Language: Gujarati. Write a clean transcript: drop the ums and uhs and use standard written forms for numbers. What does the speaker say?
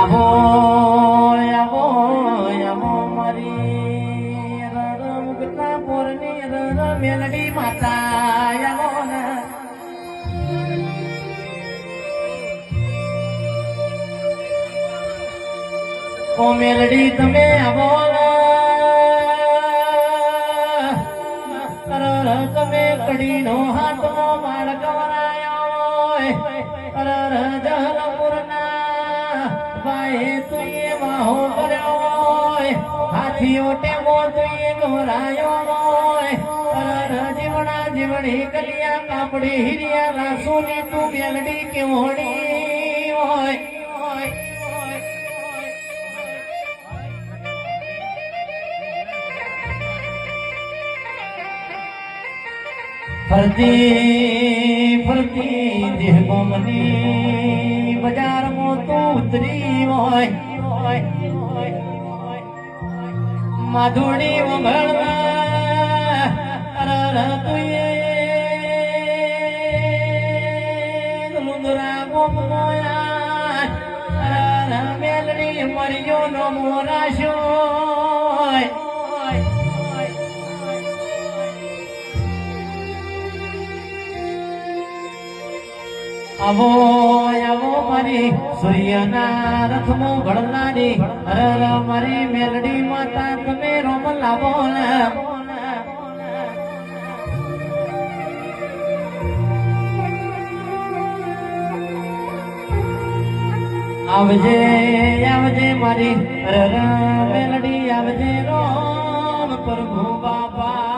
આવો આવો આવો મારી મુગતા પોરની મેલડી માતા આવો ને ઓ મેલડી તમે આવો તમે કડી નો હાથો માળ ગવરાયો જહલપુરના ભાઈ તુએ વાહો કર્યો હાથી ઓટે મો તુએ ગવરાયો જીવણા જીવણી કલિયા કાપડી હિરિયા રાસુની તું મેલડી કેવડી હોય ફરતી ફરતી દેહ ગોમની બજારમાં તો ઉતરી હોય માધુડી વગળમાં તુએ લુંદરા ગોમોયા મેલડી મરિયો નો મોરાશો આવો આવો મારી સૂર્યના રથમાં ઘડનારી મારી મેલડી માતા તમે રોમ લાવો ને આવજે આવજે મારી મેલડી આવજે રોમ પ્રભુ બાપા